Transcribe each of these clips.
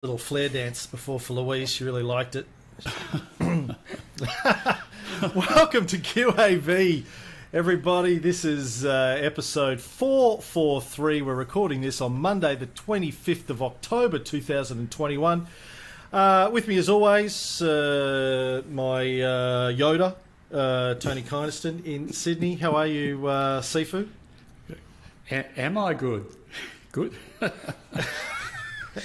Little flare dance before for Louise. She really liked it. Welcome to QAV, everybody. This is episode 443. We're recording this on Monday, the 25th of October, 2021. With me, as always, my Yoda, Tony Kynaston in Sydney. How are you, Sifu? Am I good? Good.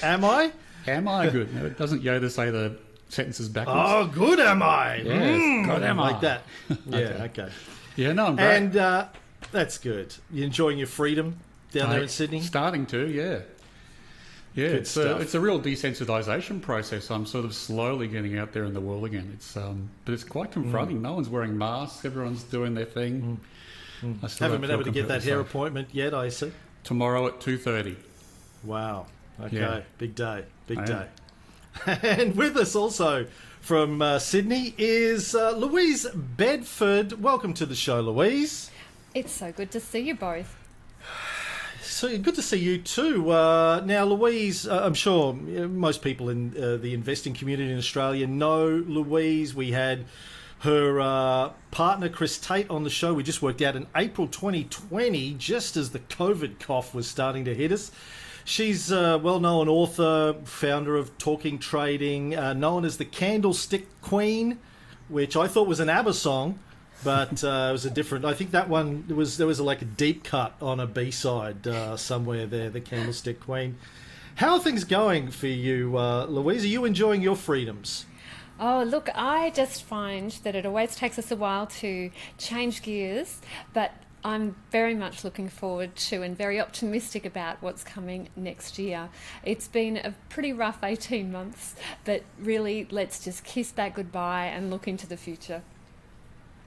Am I? Am I good? No, doesn't Yoda say the sentences backwards? Oh, good am I? Yes, good am I? Like that. Yeah, okay. Yeah, no, I'm great. And that's good. You enjoying your freedom down there in Sydney? Starting to, yeah. Yeah, Good stuff. it's a real desensitisation process. I'm sort of slowly getting out there in the world again. But it's quite confronting. No one's wearing masks. Everyone's doing their thing. I still Haven't don't been feel able to get that completely hair safe. appointment yet, I see. Tomorrow at 2:30. Wow. Okay. Yeah. Big day. Big I day. And with us also from Sydney is Louise Bedford. Welcome to the show, Louise. It's so good to see you both. So good to see you too. Now, Louise, I'm sure most people in the investing community in Australia know Louise. We had her partner, Chris Tate, on the show. We just worked out in April 2020, just as the COVID cough was starting to hit us. She's a well-known author, founder of Talking Trading, known as the Candlestick Queen, which I thought was an ABBA song, but it was a different. I think that one there was like a deep cut on a B-side somewhere there. The Candlestick Queen. How are things going for you, Louise? Are you enjoying your freedoms? Oh, look, I just find that it always takes us a while to change gears, but I'm very much looking forward to and very optimistic about what's coming next year. It's been a pretty rough 18 months, but really let's just kiss that goodbye and look into the future.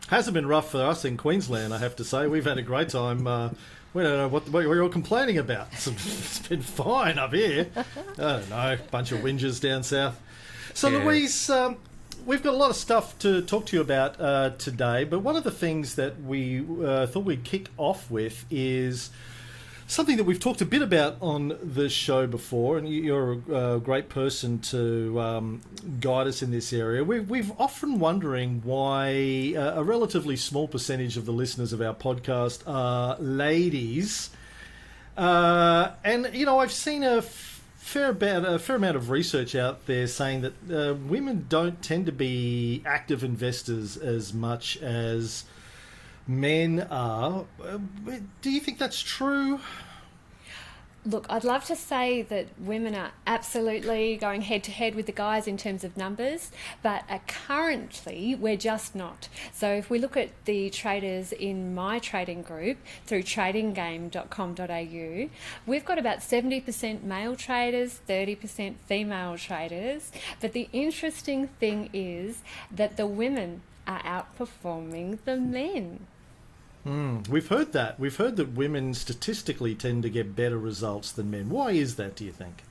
Hasn't been rough for us in Queensland, I have to say. We've had a great time. We don't know what you're all complaining about. It's been fine up here. I don't know, bunch of whingers down south. So, Yeah. Louise, we've got a lot of stuff to talk to you about today, but one of the things that we thought we'd kick off with is something that we've talked a bit about on the show before, and you're a great person to guide us in this area. We've often wondering why a relatively small percentage of the listeners of our podcast are ladies. And, you know, I've seen a fair amount of research out there saying that women don't tend to be active investors as much as men are. Do you think that's true? Look, I'd love to say that women are absolutely going head to head with the guys in terms of numbers, but currently we're just not. So if we look at the traders in my trading group through tradinggame.com.au, we've got about 70% male traders, 30% female traders. But the interesting thing is that the women are outperforming the men. We've heard that. We've heard that women statistically tend to get better results than men. Why is that, do you think?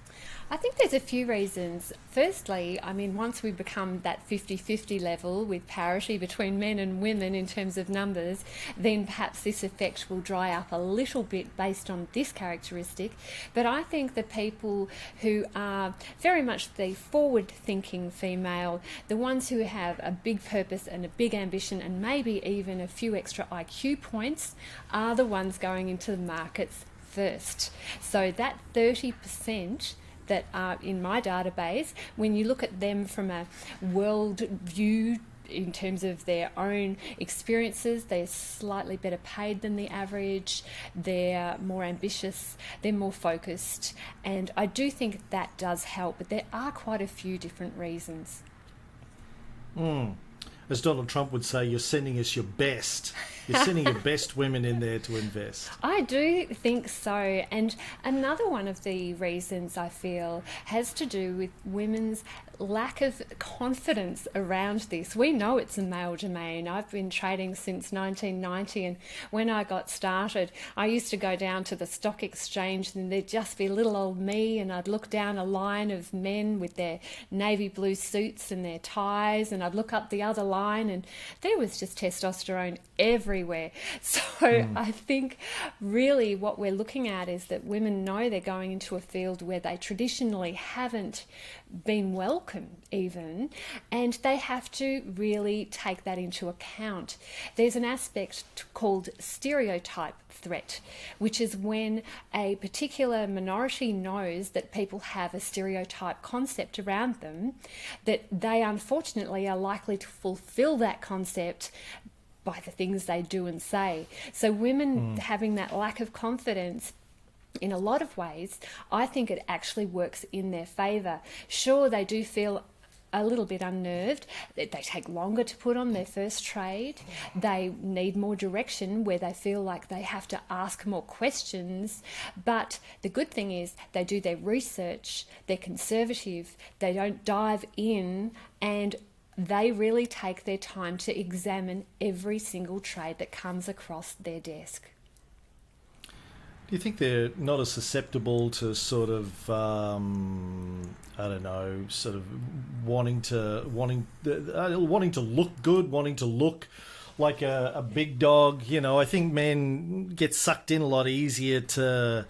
I think there's a few reasons. Firstly, I mean, once we become that 50-50 level with parity between men and women in terms of numbers, then perhaps this effect will dry up a little bit based on this characteristic. But I think the people who are very much the forward-thinking female, the ones who have a big purpose and a big ambition and maybe even a few extra IQ points, are the ones going into the markets first. So that 30% that are in my database, when you look at them from a world view in terms of their own experiences, they're slightly better paid than the average, they're more ambitious, they're more focused, and I do think that does help, but there are quite a few different reasons. As Donald Trump would say, you're sending us your best. You're sending your best women in there to invest. I do think so. And another one of the reasons I feel has to do with women's lack of confidence around this. We know it's a male domain. I've been trading since 1990, and when I got started, I used to go down to the stock exchange and there'd just be little old me, and I'd look down a line of men with their navy blue suits and their ties, and I'd look up the other line line, and there was just testosterone everywhere. So I think really what we're looking at is that women know they're going into a field where they traditionally haven't been welcome even, and they have to really take that into account. There's an aspect called stereotype threat, which is when a particular minority knows that people have a stereotype concept around them, that they unfortunately are likely to fulfill that concept by the things they do and say. So women having that lack of confidence, in a lot of ways, I think it actually works in their favour. Sure, they do feel a little bit unnerved. They take longer to put on their first trade. They need more direction where they feel like they have to ask more questions. But the good thing is they do their research, they're conservative, they don't dive in, and they really take their time to examine every single trade that comes across their desk. Do you think they're not as susceptible to sort of, I don't know, sort of wanting to look good, wanting to look like a big dog? You know, I think men get sucked in a lot easier to,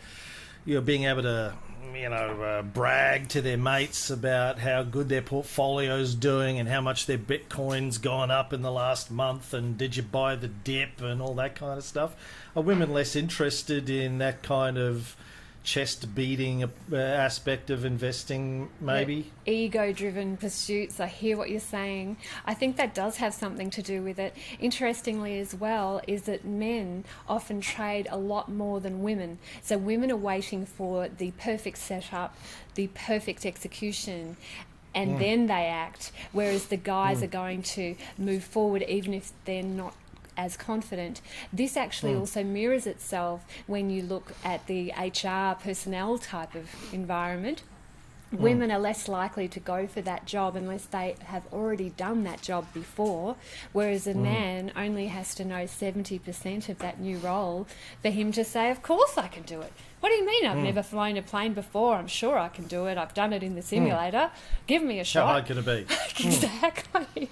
being able to, brag to their mates about how good their portfolio's doing and how much their Bitcoin's gone up in the last month, and did you buy the dip and all that kind of stuff. Are women less interested in that kind of chest-beating aspect of investing, maybe? Ego-driven pursuits, I hear what you're saying. I think that does have something to do with it. Interestingly as well is that men often trade a lot more than women. So women are waiting for the perfect setup, the perfect execution, and then they act, whereas the guys are going to move forward even if they're not as confident. This actually also mirrors itself when you look at the HR personnel type of environment. Women are less likely to go for that job unless they have already done that job before, whereas a man only has to know 70% of that new role for him to say, of course I can do it. What do you mean? I've never flown a plane before. I'm sure I can do it. I've done it in the simulator. Give me a shot. How hard can it be? Exactly.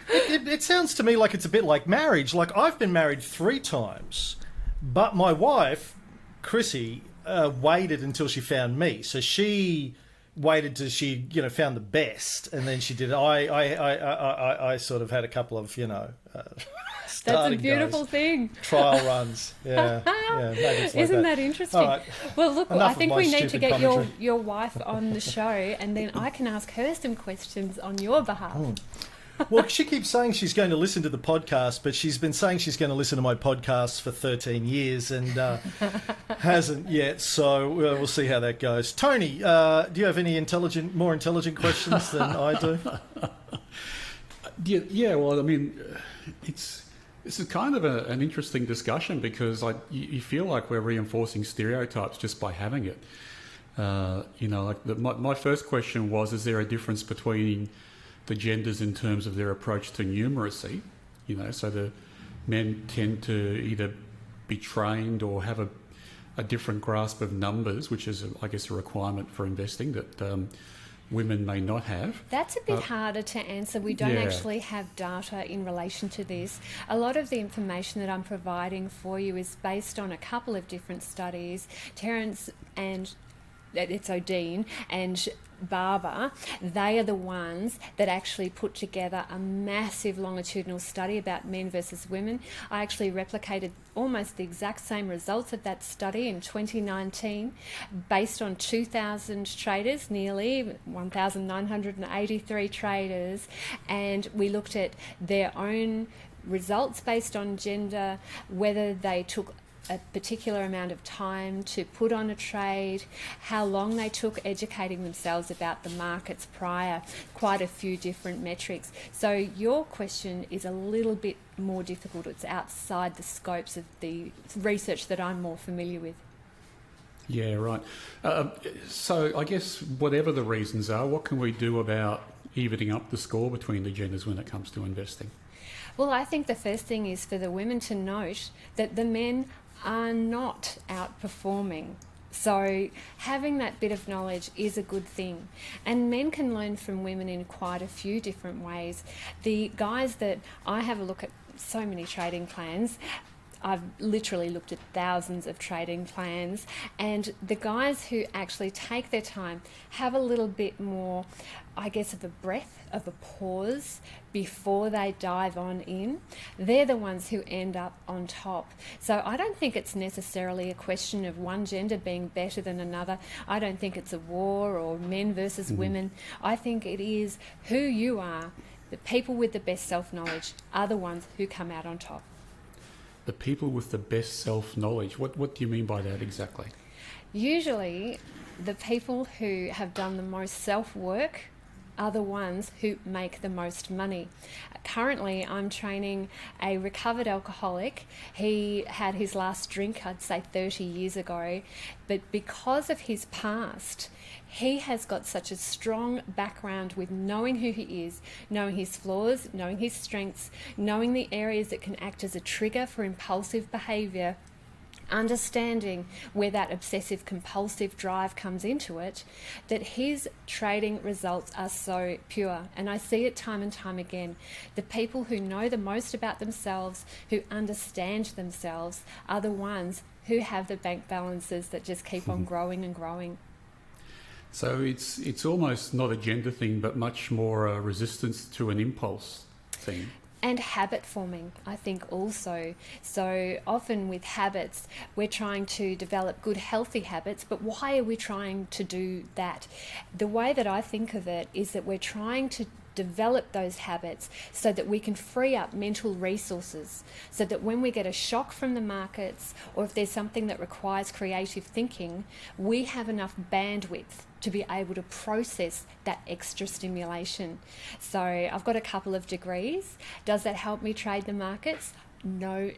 It sounds to me like it's a bit like marriage. Like, I've been married 3 times, but my wife, Chrissy, waited until she found me. So she waited till she, found the best, and then she did it. I sort of had a couple of, That's a beautiful thing. Trial runs. Yeah. Maybe it's like Isn't that interesting? All right. Well, look, Enough I think of my we need to stupid get commentary. your wife on the show, and then I can ask her some questions on your behalf. Well, she keeps saying she's going to listen to the podcast, but she's been saying she's going to listen to my podcasts for 13 years and hasn't yet. So we'll see how that goes. Tony, do you have any more intelligent questions than I do? Yeah. Well, I mean, this is kind of an interesting discussion because you feel like we're reinforcing stereotypes just by having it. My first question was: is there a difference between the genders in terms of their approach to numeracy? So the men tend to either be trained or have a different grasp of numbers, which is, I guess, a requirement for investing that women may not have. That's a bit harder to answer. We don't actually have data in relation to this. A lot of the information that I'm providing for you is based on a couple of different studies. Terence and Odeen and Barber, they are the ones that actually put together a massive longitudinal study about men versus women. I actually replicated almost the exact same results of that study in 2019 based on 2,000 traders, nearly 1,983 traders, and we looked at their own results based on gender, whether they took a particular amount of time to put on a trade, how long they took educating themselves about the markets prior, quite a few different metrics. So your question is a little bit more difficult. It's outside the scopes of the research that I'm more familiar with. Yeah, right. So I guess whatever the reasons are, what can we do about evening up the score between the genders when it comes to investing? Well, I think the first thing is for the women to note that the men are not outperforming So having that bit of knowledge is a good thing. And men can learn from women in quite a few different ways. The guys that I have a look at so many trading plans, I've literally looked at thousands of trading plans, and the guys who actually take their time, have a little bit more, I guess, of a breath, of a pause before they dive on in, they're the ones who end up on top. So I don't think it's necessarily a question of one gender being better than another. I don't think it's a war or men versus women. I think it is who you are. The people with the best self-knowledge are the ones who come out on top. The people with the best self-knowledge. What do you mean by that exactly? Usually, the people who have done the most self-work are the ones who make the most money. Currently, I'm training a recovered alcoholic. He had his last drink, I'd say 30 years ago, but because of his past, he has got such a strong background with knowing who he is, knowing his flaws, knowing his strengths, knowing the areas that can act as a trigger for impulsive behaviour, understanding where that obsessive compulsive drive comes into it, that his trading results are so pure. And I see it time and time again. The people who know the most about themselves, who understand themselves, are the ones who have the bank balances that just keep on growing and growing. So it's almost not a gender thing, but much more a resistance to an impulse thing. And habit forming, I think, also. So often with habits, we're trying to develop good, healthy habits, but why are we trying to do that? The way that I think of it is that we're trying to develop those habits so that we can free up mental resources, so that when we get a shock from the markets, or if there's something that requires creative thinking, we have enough bandwidth to be able to process that extra stimulation. So I've got a couple of degrees. Does that help me trade the markets? No.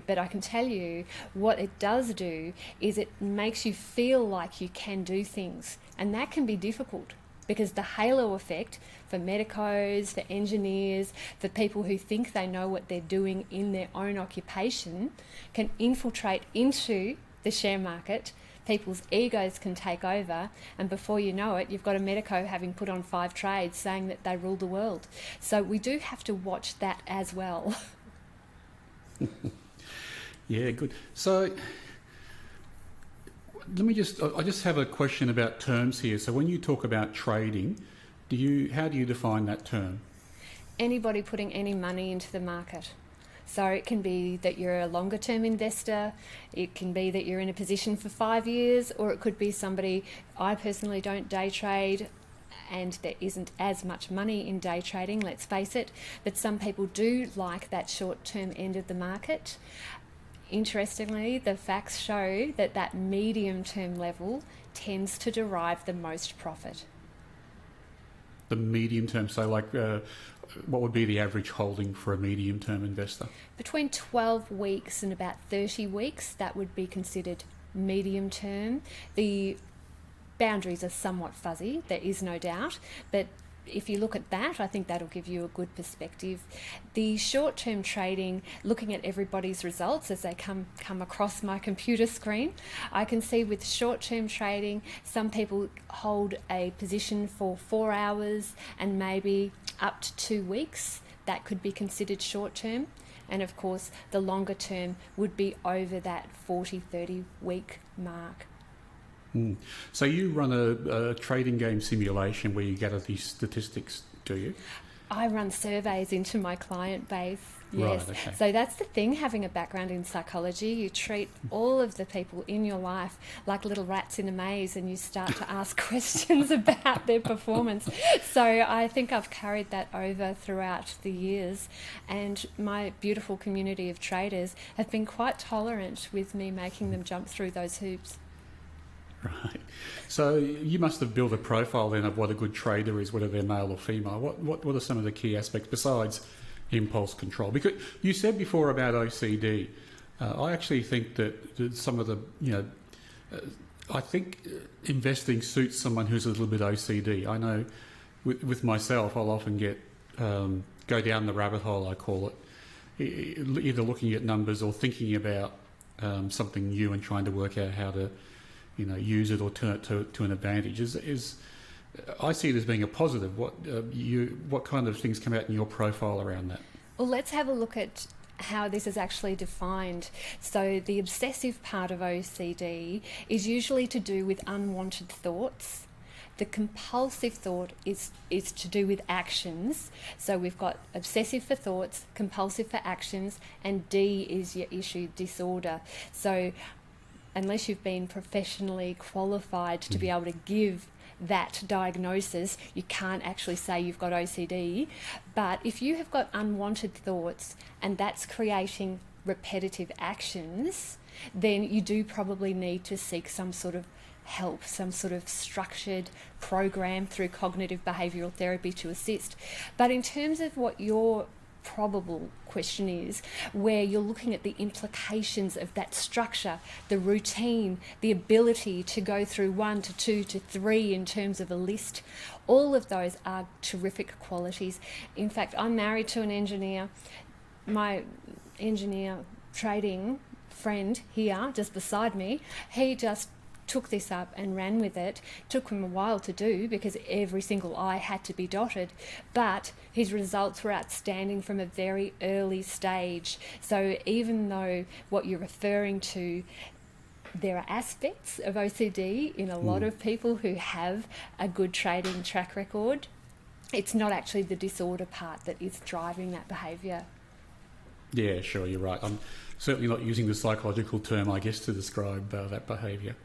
But I can tell you what it does do is it makes you feel like you can do things. And that can be difficult, because the halo effect for medicos, for engineers, for people who think they know what they're doing in their own occupation, can infiltrate into the share market. People's egos can take over, and before you know it, you've got a medico having put on 5 trades saying that they rule the world. So we do have to watch that as well. Yeah, good. So I just have a question about terms here. So when you talk about trading, how do you define that term? Anybody putting any money into the market. So it can be that you're a longer term investor, it can be that you're in a position for 5 years, or it could be somebody, I personally don't day trade, and there isn't as much money in day trading, let's face it, but some people do like that short term end of the market. Interestingly, the facts show that that medium term level tends to derive the most profit. The medium term, so like what would be the average holding for a medium term investor? Between 12 weeks and about 30 weeks, that would be considered medium term. The boundaries are somewhat fuzzy, there is no doubt, but if you look at that, I think that'll give you a good perspective. The short-term trading, looking at everybody's results as they come across my computer screen, I can see with short-term trading, some people hold a position for 4 hours and maybe up to 2 weeks. That could be considered short-term. And of course, the longer term would be over that 40-30 week mark. So you run a trading game simulation where you gather these statistics, do you? I run surveys into my client base. Yes. Right, okay. So that's the thing, having a background in psychology, you treat all of the people in your life like little rats in a maze, and you start to ask questions about their performance. So I think I've carried that over throughout the years, and my beautiful community of traders have been quite tolerant with me making them jump through those hoops. Right. So you must have built a profile then of what a good trader is, whether they're male or female. What are some of the key aspects besides impulse control? Because you said before about OCD. I actually think that some of the, I think investing suits someone who's a little bit OCD. I know with myself, I'll often go down the rabbit hole, I call it, either looking at numbers or thinking about something new and trying to work out how use it or turn it to an advantage is I see it as being a positive. What kind of things come out in your profile around that? Well, let's have a look at how this is actually defined. So the obsessive part of OCD is usually to do with unwanted thoughts. The compulsive thought is to do with actions. So we've got obsessive for thoughts, compulsive for actions, and D is your issue disorder. So unless you've been professionally qualified to be able to give that diagnosis, you can't actually say you've got OCD. But if you have got unwanted thoughts and that's creating repetitive actions, then you do probably need to seek some sort of help, some sort of structured program through cognitive behavioural therapy to assist. But in terms of what your probable question is, where you're looking at the implications of that structure, the routine, the ability to go through 1 to 2 to 3 in terms of a list, all of those are terrific qualities. In fact, I'm married to an engineer. My engineer trading friend here, just beside me, he just took this up and ran with it. Took him a while to do because every single I had to be dotted, but his results were outstanding from a very early stage. So even though what you're referring to, there are aspects of OCD in a lot of people who have a good trading track record, it's not actually the disorder part that is driving that behaviour. Yeah, sure, you're right. I'm certainly not using the psychological term, I guess, to describe that behaviour.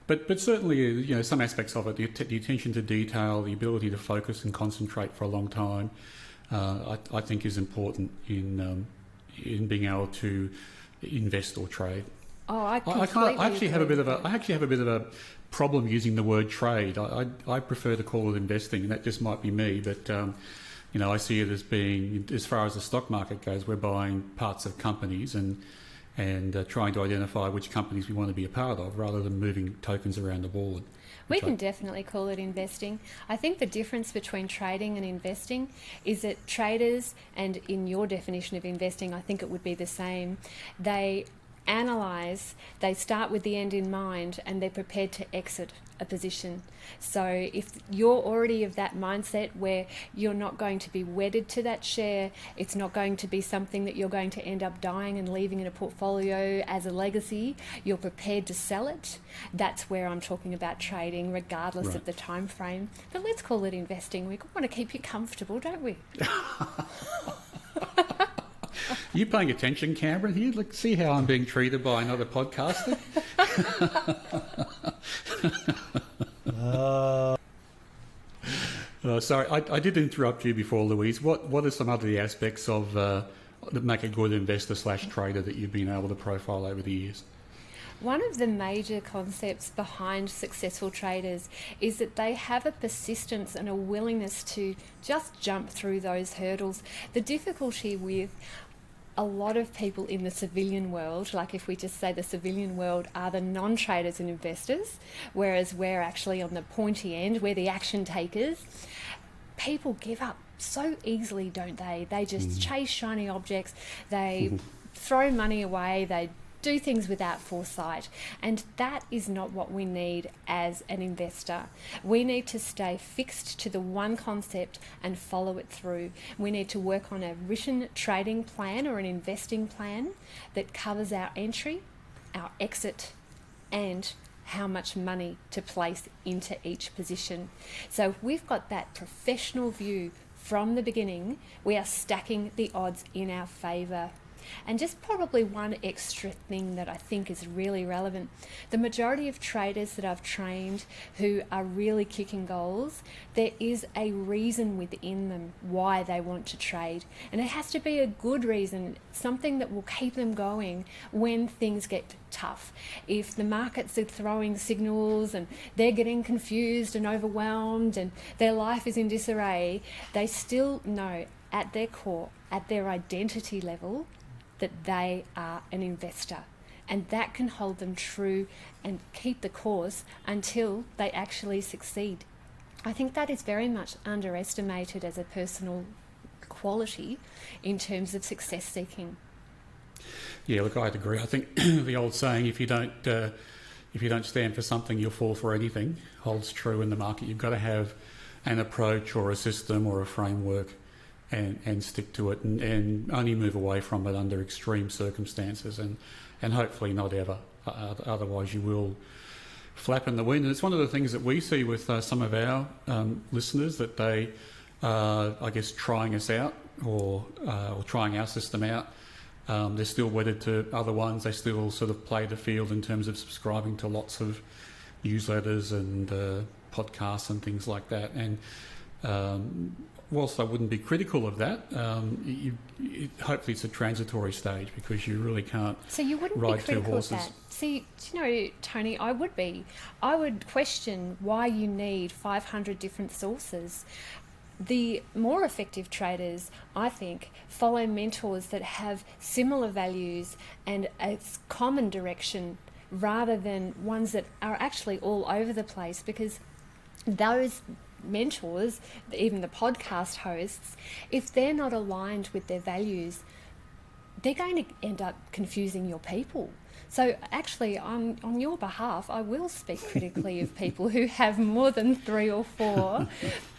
But certainly, some aspects of it, the attention to detail, the ability to focus and concentrate for a long time, I think is important in being able to invest or trade. Oh, I actually have a bit of a problem using the word trade. I prefer to call it investing, and that just might be me. But I see it as being, as far as the stock market goes, we're buying parts of companies and trying to identify which companies we want to be a part of, rather than moving tokens around the board. We can definitely call it investing. I think the difference between trading and investing is that traders, and in your definition of investing, I think it would be the same, they analyse, they start with the end in mind, and they're prepared to exit a position. So if you're already of that mindset where you're not going to be wedded to that share, it's not going to be something that you're going to end up dying and leaving in a portfolio as a legacy, you're prepared to sell it, that's where I'm talking about trading, regardless of the time frame. But let's call it investing. We want to keep you comfortable, don't we? You paying attention, Cameron? Here, look, see how I'm being treated by another podcaster. Sorry, I did interrupt you before, Louise. What are some other aspects of that make a good investor/trader that you've been able to profile over the years? One of the major concepts behind successful traders is that they have a persistence and a willingness to just jump through those hurdles. The difficulty with a lot of people in the civilian world, like if we just say the civilian world are the non-traders and investors, whereas we're actually on the pointy end, we're the action takers, people give up so easily, don't they? They just chase shiny objects, they throw money away, they do things without foresight, and that is not what we need as an investor. We need to stay fixed to the one concept and follow it through. We need to work on a written trading plan or an investing plan that covers our entry, our exit, and how much money to place into each position. So if we've got that professional view from the beginning, we are stacking the odds in our favour. And just probably one extra thing that I think is really relevant. The majority of traders that I've trained who are really kicking goals, there is a reason within them why they want to trade. And it has to be a good reason, something that will keep them going when things get tough. If the markets are throwing signals and they're getting confused and overwhelmed and their life is in disarray, they still know at their core, at their identity level, that they are an investor, and that can hold them true and keep the course until they actually succeed. I think that is very much underestimated as a personal quality in terms of success seeking. Yeah, look, I'd agree. I think the old saying, if you don't if you don't stand for something, you'll fall for anything, holds true in the market. You've got to have an approach or a system or a framework and stick to it, and only move away from it under extreme circumstances, and hopefully not ever. Otherwise you will flap in the wind. And it's one of the things that we see with some of our listeners, that they are, I guess, trying us out or trying our system out. They're still wedded to other ones. They still sort of play the field in terms of subscribing to lots of newsletters and podcasts and things like that. And whilst I wouldn't be critical of that, hopefully it's a transitory stage, because you really can't So you wouldn't ride be critical two horses. of that. See, do you know, Tony, I would be. I would question why you need 500 different sources. The more effective traders, I think, follow mentors that have similar values and a common direction, rather than ones that are actually all over the place, because those mentors, even the podcast hosts, if they're not aligned with their values, they're going to end up confusing your people. So actually, on your behalf, I will speak critically of people who have more than 3 or 4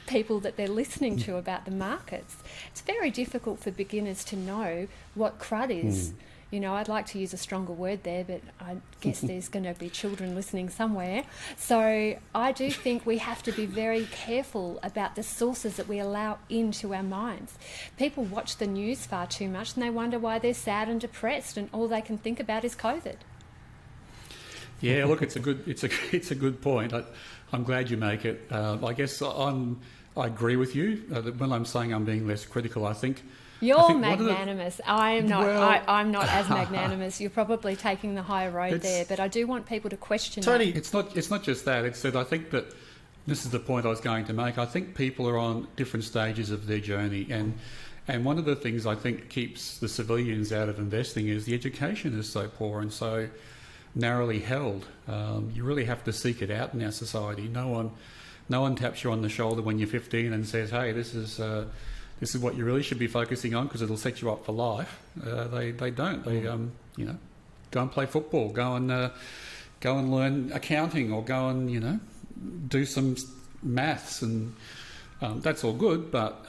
people that they're listening to about the markets. It's very difficult for beginners to know what crud is. You know, I'd like to use a stronger word there, but I guess there's going to be children listening somewhere. So I do think we have to be very careful about the sources that we allow into our minds. People watch the news far too much, and they wonder why they're sad and depressed, and all they can think about is COVID. Yeah, look, it's a good point. I'm glad you make it. I guess I agree with you. When I'm saying I'm being less critical, I think You're magnanimous. I am not. Well, I'm not as magnanimous. You're probably taking the higher road there, but I do want people to question Tony, that. It's not just that. It's that I think that this is the point I was going to make. I think people are on different stages of their journey, and one of the things I think keeps the civilians out of investing is the education is so poor and so narrowly held. You really have to seek it out in our society. No one taps you on the shoulder when you're 15 and says, "Hey, this is what you really should be focusing on because it'll set you up for life." They don't. They go and play football, go and learn accounting, or go and do some maths, and that's all good. But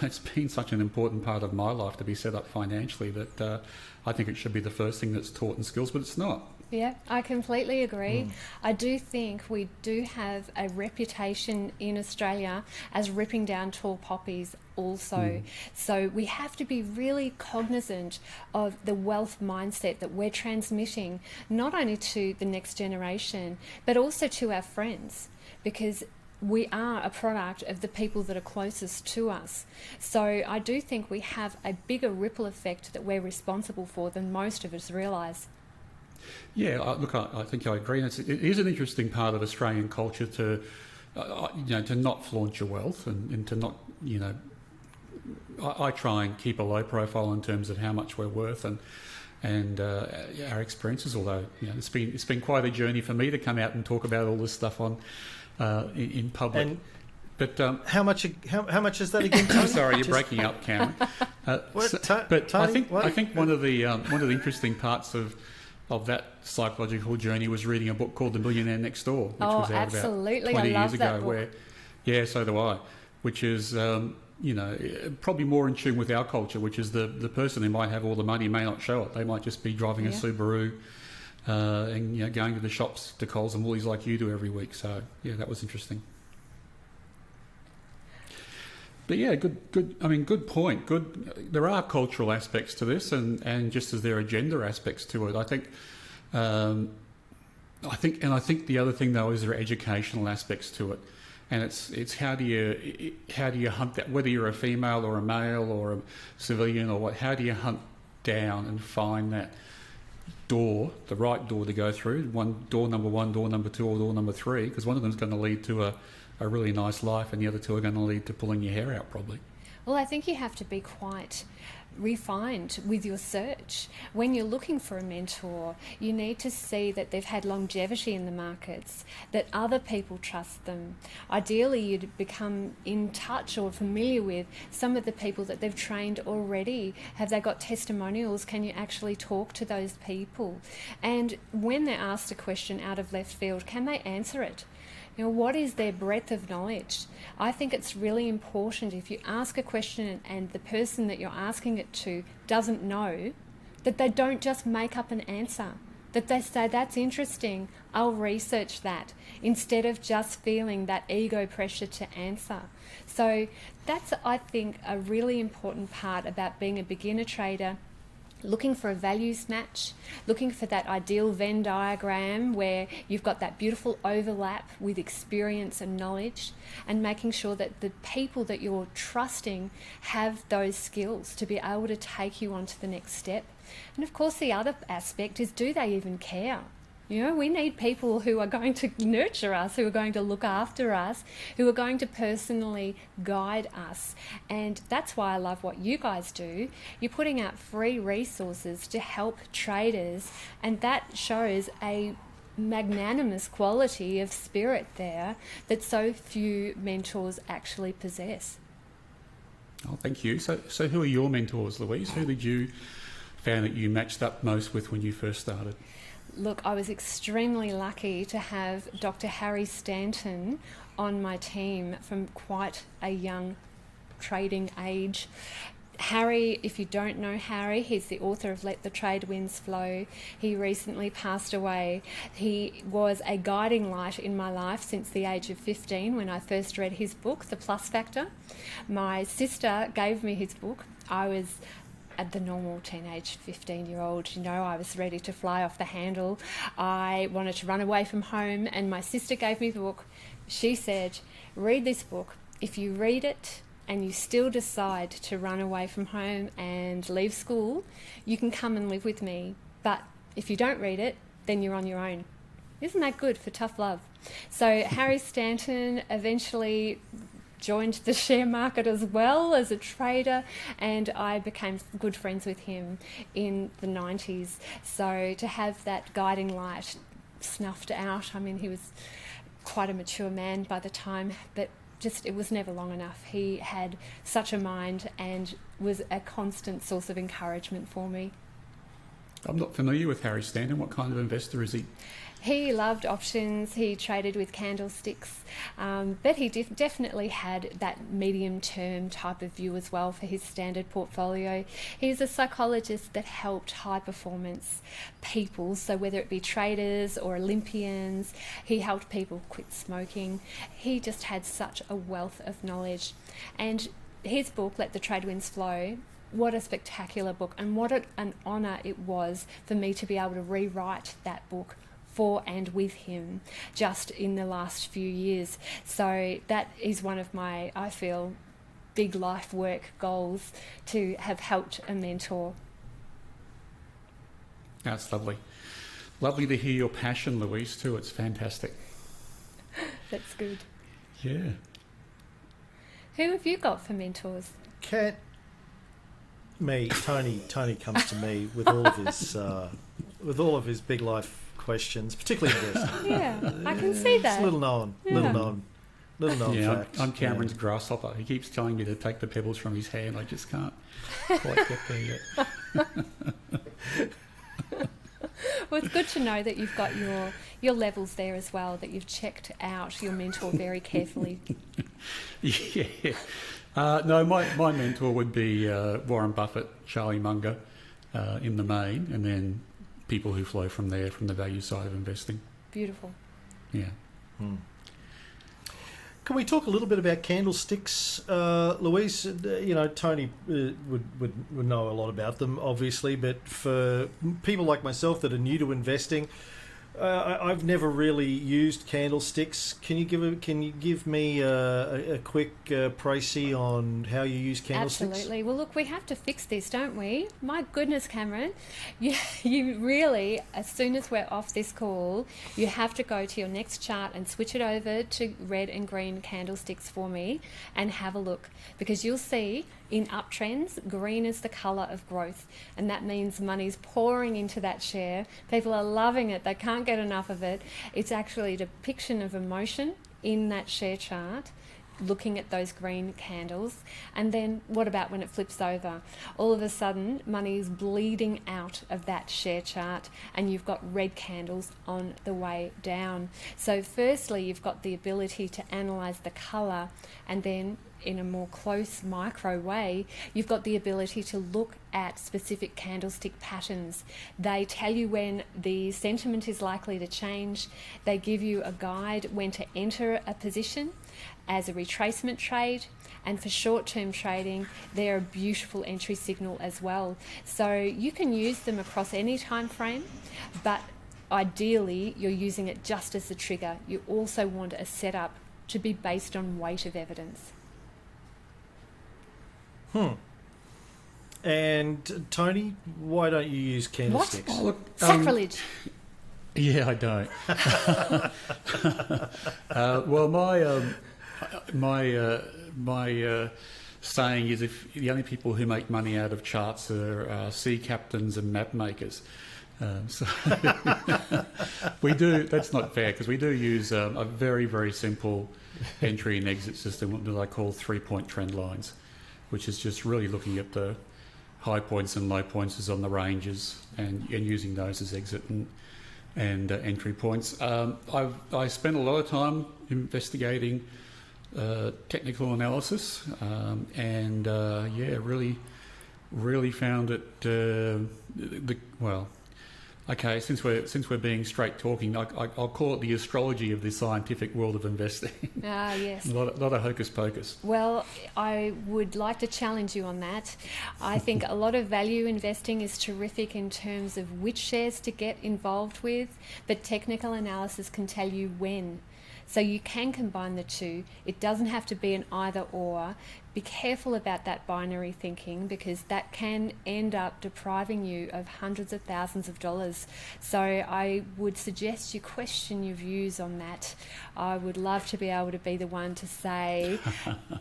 it's been such an important part of my life to be set up financially that I think it should be the first thing that's taught in schools, but it's not. Yeah, I completely agree. I do think we do have a reputation in Australia as ripping down tall poppies also. So we have to be really cognizant of the wealth mindset that we're transmitting, not only to the next generation, but also to our friends, because we are a product of the people that are closest to us. So I do think we have a bigger ripple effect that we're responsible for than most of us realise. Yeah, look, I think I agree. And it is an interesting part of Australian culture to not flaunt your wealth and to not, I try and keep a low profile in terms of how much we're worth and our experiences. Although it's been quite a journey for me to come out and talk about all this stuff in public. But how much is that again? Tony? Sorry, you're breaking up, Cameron. But Tony, I think one of the interesting parts of that psychological journey was reading a book called The Millionaire Next Door, which was out absolutely. about 20 I years love ago. that book. Yeah, so do I. Which is probably more in tune with our culture, which is the person who might have all the money may not show it. They might just be driving a Subaru and going to the shops, to Coles and Woolies like you do every week. So yeah, that was interesting. But yeah, good. I mean, good point. Good. There are cultural aspects to this, and just as there are gender aspects to it, I think the other thing though is there are educational aspects to it, and it's how do you hunt that, whether you're a female or a male or a civilian or what? How do you hunt down and find that door, the right door to go through? Door number one, door number two, or door number three? Because one of them is going to lead to a really nice life, and the other two are going to lead to pulling your hair out, probably. Well, I think you have to be quite refined with your search. When you're looking for a mentor, you need to see that they've had longevity in the markets, that other people trust them. Ideally, you'd become in touch or familiar with some of the people that they've trained already. Have they got testimonials? Can you actually talk to those people? And when they're asked a question out of left field, can they answer it? You know, what is their breadth of knowledge? I think it's really important if you ask a question and the person that you're asking it to doesn't know, that they don't just make up an answer, that they say, that's interesting, I'll research that, instead of just feeling that ego pressure to answer. So that's, I think, a really important part about being a beginner trader. Looking for a values match, looking for that ideal Venn diagram where you've got that beautiful overlap with experience and knowledge, and making sure that the people that you're trusting have those skills to be able to take you on to the next step. And of course, the other aspect is, do they even care? You know, we need people who are going to nurture us, who are going to look after us, who are going to personally guide us. And that's why I love what you guys do. You're putting out free resources to help traders, and that shows a magnanimous quality of spirit there that so few mentors actually possess. Oh, thank you. So who are your mentors, Louise? Who did you found that you matched up most with when you first started? Look, I was extremely lucky to have Dr. Harry Stanton on my team from quite a young trading age. Harry, if you don't know Harry, he's the author of Let the Trade Winds Flow. He recently passed away. He was a guiding light in my life since the age of 15 when I first read his book, The Plus Factor. My sister gave me his book. I was at the normal teenage 15-year-old, you know, I was ready to fly off the handle. I wanted to run away from home, and my sister gave me the book. She said, read this book. If you read it and you still decide to run away from home and leave school, you can come and live with me. But if you don't read it, then you're on your own. Isn't that good for tough love? So Harry Stanton eventually joined the share market as well as a trader, and I became good friends with him in the 90s. So to have that guiding light snuffed out, I mean, he was quite a mature man by the time, but just it was never long enough. He had such a mind and was a constant source of encouragement for me. I'm not familiar with Harry Stanton. What kind of investor is he? He loved options, he traded with candlesticks, but he definitely had that medium-term type of view as well for his standard portfolio. He's a psychologist that helped high-performance people, so whether it be traders or Olympians, he helped people quit smoking. He just had such a wealth of knowledge. And his book, Let the Trade Winds Flow, what a spectacular book, and what an honour it was for me to be able to rewrite that book for and with him just in the last few years. So that is one of my, I feel, big life work goals, to have helped a mentor. That's lovely. Lovely to hear your passion, Louise, too. It's fantastic. That's good. Yeah. Who have you got for mentors? Tony comes to me with all of his big life questions, particularly investing. Yeah, I can see that. It's little known fact. I'm Cameron's grasshopper. He keeps telling me to take the pebbles from his hand. I just can't quite get there yet. Well, it's good to know that you've got your levels there as well, that you've checked out your mentor very carefully. Yeah. No, my mentor would be Warren Buffett, Charlie Munger in the main, and then people who flow from there, from the value side of investing. Beautiful. Yeah. Can we talk a little bit about candlesticks, Louise? You know, Tony would know a lot about them, obviously, but for people like myself that are new to investing, I've never really used candlesticks. Can you give me a quick précis on how you use candlesticks? Absolutely. Well, look, we have to fix this, don't we? My goodness, Cameron, you really, as soon as we're off this call, you have to go to your next chart and switch it over to red and green candlesticks for me and have a look, because you'll see in uptrends, green is the colour of growth, and that means money's pouring into that share. People are loving it. They can't get enough of it. It's actually a depiction of emotion in that share chart, looking at those green candles. And then what about when it flips over? All of a sudden, money is bleeding out of that share chart and you've got red candles on the way down. So firstly, you've got the ability to analyse the colour, and then in a more close micro way, you've got the ability to look at specific candlestick patterns. They tell you when the sentiment is likely to change. They give you a guide when to enter a position as a retracement trade, and for short-term trading, they're a beautiful entry signal as well. So you can use them across any time frame, but ideally you're using it just as the trigger. You also want a setup to be based on weight of evidence. And Tony, why don't you use candlesticks? Oh, look, Sacrilege. Yeah, I don't. Well, my saying is, if the only people who make money out of charts are sea captains and map makers. So we do. That's not fair, because we do use a very, very simple entry and exit system that I call 3-point trend lines, which is just really looking at the high points and low points on the ranges and using those as exit and entry points. I spent a lot of time investigating technical analysis, and really found it okay, since we're being straight talking, I'll call it the astrology of the scientific world of investing. Ah, yes. A lot of hocus pocus. Well, I would like to challenge you on that. I think a lot of value investing is terrific in terms of which shares to get involved with, but technical analysis can tell you when. So you can combine the two. It doesn't have to be an either or. Be careful about that binary thinking, because that can end up depriving you of hundreds of thousands of dollars. So I would suggest you question your views on that. I would love to be able to be the one to say,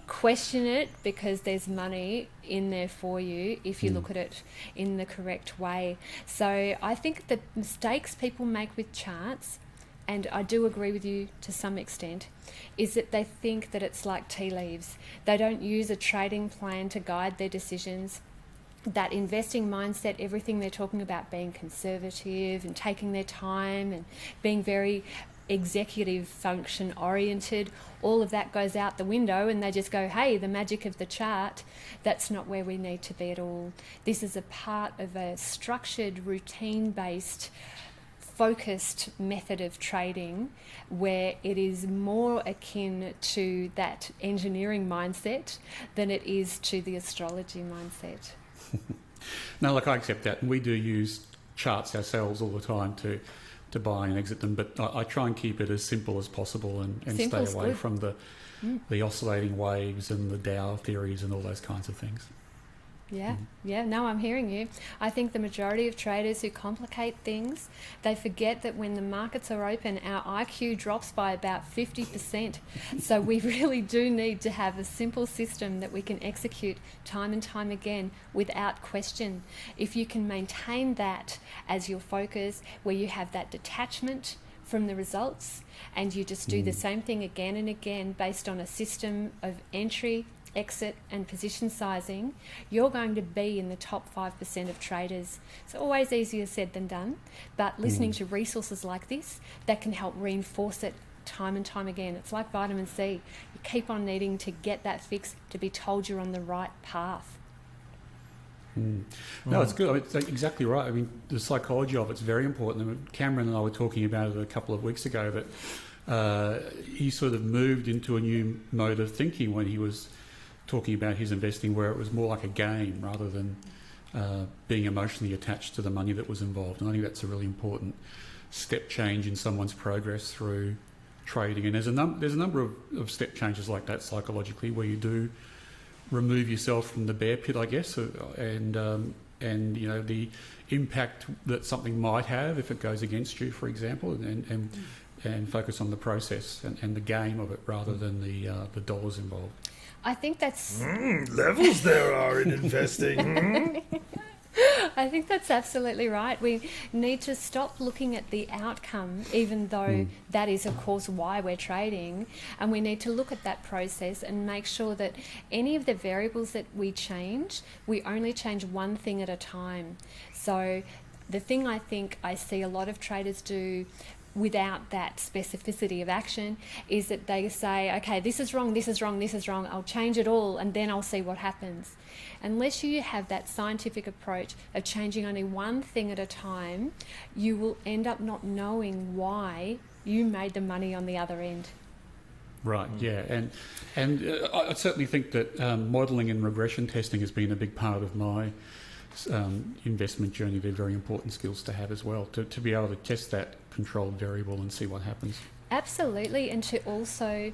question it, because there's money in there for you if you look at it in the correct way. So I think the mistakes people make with charts, and I do agree with you to some extent, is that they think that it's like tea leaves. They don't use a trading plan to guide their decisions. That investing mindset, everything they're talking about being conservative and taking their time and being very executive function oriented, all of that goes out the window, and they just go, hey, the magic of the chart. That's not where we need to be at all. This is a part of a structured, routine-based, focused method of trading, where it is more akin to that engineering mindset than it is to the astrology mindset. No, look, I accept that, and we do use charts ourselves all the time to buy and exit them, but I try and keep it as simple as possible and stay away from the oscillating waves and the Dow theories and all those kinds of things. Yeah, no, I'm hearing you. I think the majority of traders who complicate things, they forget that when the markets are open, our IQ drops by about 50%. So we really do need to have a simple system that we can execute time and time again without question. If you can maintain that as your focus, where you have that detachment from the results, and you just do the same thing again and again based on a system of entry, exit and position sizing, you're going to be in the top 5% of traders. It's always easier said than done, but listening to resources like this, that can help reinforce it time and time again. It's like vitamin C. You keep on needing to get that fix to be told you're on the right path. No, it's good. I mean, it's exactly right. I mean, the psychology of it's very important. I mean, Cameron and I were talking about it a couple of weeks ago, that he sort of moved into a new mode of thinking when he was talking about his investing, where it was more like a game rather than being emotionally attached to the money that was involved. And I think that's a really important step change in someone's progress through trading. And there's a number of step changes like that psychologically, where you do remove yourself from the bear pit, I guess, and you know, the impact that something might have if it goes against you, for example, and focus on the process and the game of it rather than the dollars involved. I think that's levels there are in investing. I think that's absolutely right. We need to stop looking at the outcome, even though that is, of course, why we're trading. And we need to look at that process and make sure that any of the variables that we change, we only change one thing at a time. So the thing I think I see a lot of traders do without that specificity of action is that they say, okay, this is wrong, this is wrong, this is wrong, I'll change it all and then I'll see what happens. Unless you have that scientific approach of changing only one thing at a time, you will end up not knowing why you made the money on the other end. Right, yeah, and I certainly think that modelling and regression testing has been a big part of my investment journey. They're very important skills to have as well, to be able to test that controlled variable and see what happens. Absolutely, and to also,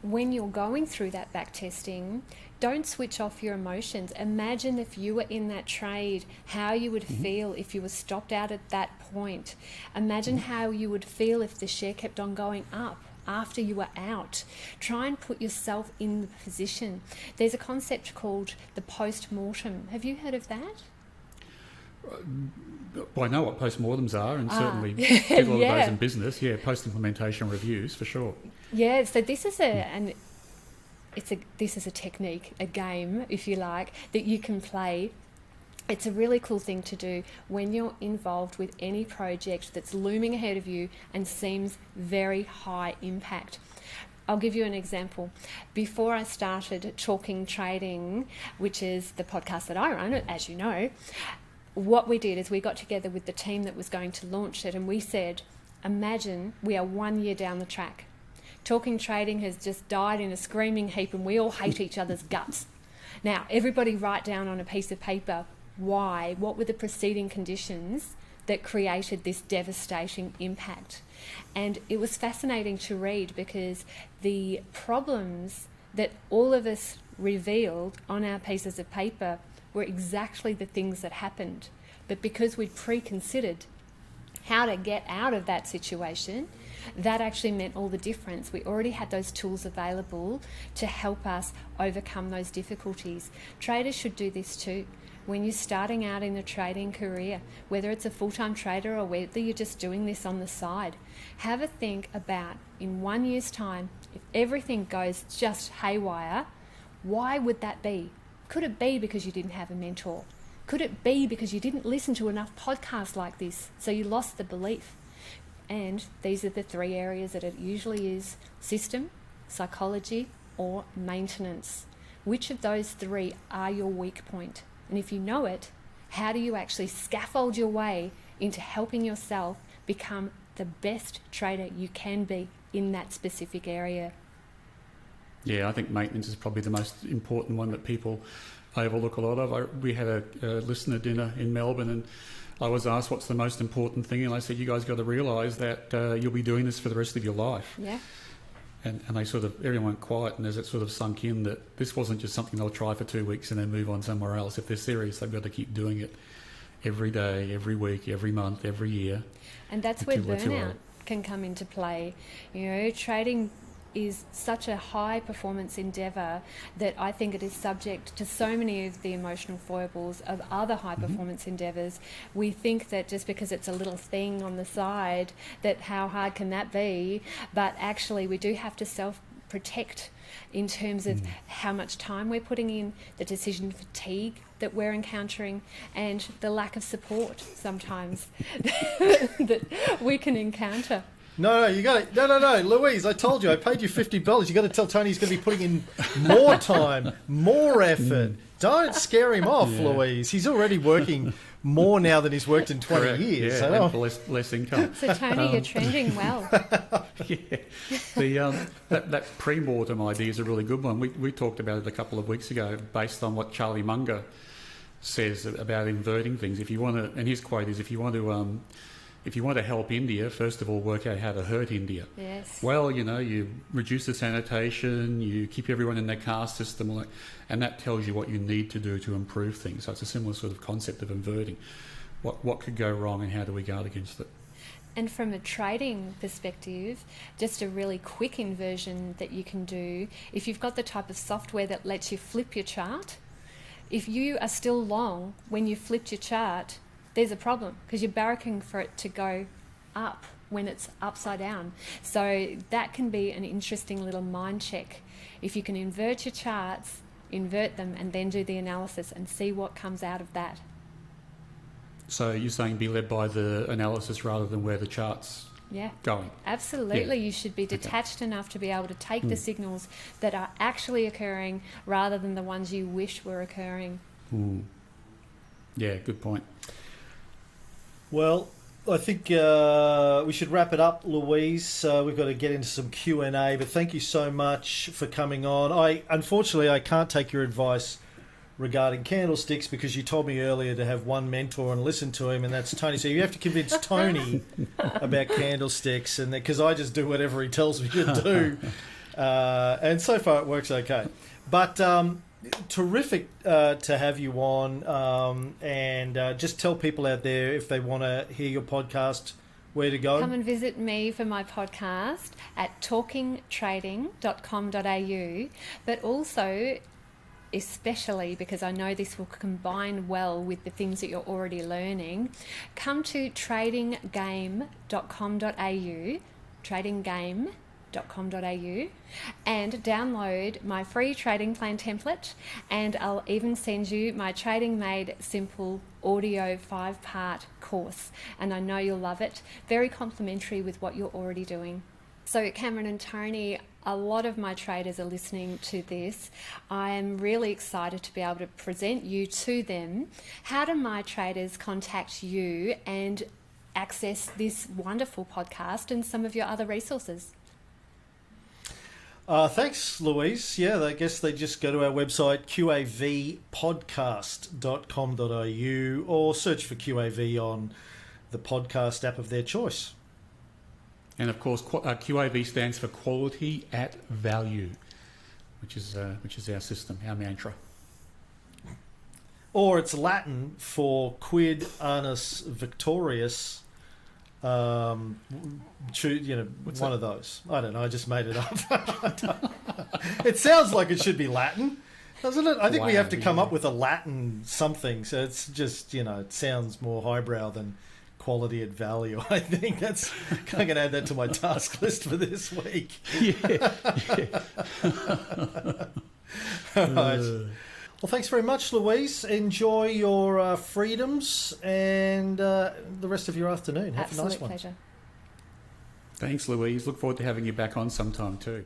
when you're going through that back testing, don't switch off your emotions. Imagine if you were in that trade, how you would feel if you were stopped out at that point. Imagine how you would feel if the share kept on going up after you were out. Try and put yourself in the position. There's a concept called the post-mortem. Have you heard of that? Well, I know what post-mortems are, and certainly get a lot of those in business. Yeah, post-implementation reviews for sure. Yeah, so this is this is a technique, a game, if you like, that you can play. It's a really cool thing to do when you're involved with any project that's looming ahead of you and seems very high impact. I'll give you an example. Before I started Talking Trading, which is the podcast that I run, as you know, what we did is we got together with the team that was going to launch it and we said, imagine we are 1 year down the track. Talking Trading has just died in a screaming heap and we all hate each other's guts. Now, everybody write down on a piece of paper why, what were the preceding conditions that created this devastating impact. And it was fascinating to read because the problems that all of us revealed on our pieces of paper were exactly the things that happened. But because we'd pre-considered how to get out of that situation, that actually meant all the difference. We already had those tools available to help us overcome those difficulties. Traders should do this too. When you're starting out in a trading career, whether it's a full-time trader or whether you're just doing this on the side, have a think about, in 1 year's time, if everything goes just haywire, why would that be? Could it be because you didn't have a mentor? Could it be because you didn't listen to enough podcasts like this, so you lost the belief? And these are the three areas that it usually is: system, psychology, or maintenance. Which of those three are your weak point? And if you know it, how do you actually scaffold your way into helping yourself become the best trader you can be in that specific area? Yeah, I think maintenance is probably the most important one that people overlook a lot of. We had a listener dinner in Melbourne and I was asked what's the most important thing, and I said, you guys got to realise that you'll be doing this for the rest of your life. Yeah. And they sort of, everyone went quiet, and as it sort of sunk in that this wasn't just something they'll try for 2 weeks and then move on somewhere else. If they're serious, they've got to keep doing it every day, every week, every month, every year. And that's where burnout can come into play. You know, trading is such a high performance endeavour that I think it is subject to so many of the emotional foibles of other high performance endeavours. We think that just because it's a little thing on the side, that how hard can that be? But actually we do have to self-protect in terms of how much time we're putting in, the decision fatigue that we're encountering, and the lack of support sometimes that we can encounter. No, you got it. No, Louise, I told you, I paid you $50. You got to tell Tony he's going to be putting in more time, more effort. Don't scare him off, Louise. He's already working more now than he's worked in 20 Correct. years. Yeah, So and for less income. So Tony, you're trending well. Yeah, that pre-mortem idea is a really good one. We talked about it a couple of weeks ago, based on what Charlie Munger says about inverting things. If you want to, and his quote is, if you want to if you want to help India, first of all, work out how to hurt India. Yes. Well, you reduce the sanitation, you keep everyone in their caste system, and that tells you what you need to do to improve things. So it's a similar sort of concept of inverting. What could go wrong and how do we guard against it? And from a trading perspective, just a really quick inversion that you can do, if you've got the type of software that lets you flip your chart, if you are still long when you flipped your chart, there's a problem because you're barracking for it to go up when it's upside down. So that can be an interesting little mind check. If you can invert your charts, invert them, and then do the analysis and see what comes out of that. So you're saying be led by the analysis rather than where the chart's Yeah. going? Absolutely. Yeah. You should be detached enough to be able to take the signals that are actually occurring rather than the ones you wish were occurring. Yeah, good point. Well, I think we should wrap it up, Louise. We've got to get into some Q&A, but thank you so much for coming on. Unfortunately, I can't take your advice regarding candlesticks because you told me earlier to have one mentor and listen to him, and that's Tony. So you have to convince Tony about candlesticks, and because I just do whatever he tells me to do. And so far it works okay. But terrific to have you on, and just tell people out there if they want to hear your podcast, where to go. Come and visit me for my podcast at talkingtrading.com.au, but also, especially because I know this will combine well with the things that you're already learning, come to tradinggame.com.au, tradinggame.com.au, and download my free trading plan template, and I'll even send you my Trading Made Simple audio 5-part course, and I know you'll love it. Very complimentary with what you're already doing. So Cameron and Tony, a lot of my traders are listening to this. I am really excited to be able to present you to them. How do my traders contact you and access this wonderful podcast and some of your other resources? Thanks, Louise. Yeah, I guess they just go to our website, qavpodcast.com.au, or search for QAV on the podcast app of their choice. And of course, QAV stands for Quality at Value, which is our system, our mantra. Or it's Latin for quid annus victorious. One of those. I don't know. I just made it up. It sounds like it should be Latin, doesn't it? I think we have to come up with a Latin something. So it's just, it sounds more highbrow than quality at value. I think I'm going to add that to my task list for this week. Yeah. All right. Well, thanks very much, Louise. Enjoy your freedoms and the rest of your afternoon. Have a nice one. Pleasure. Thanks, Louise. Look forward to having you back on sometime too.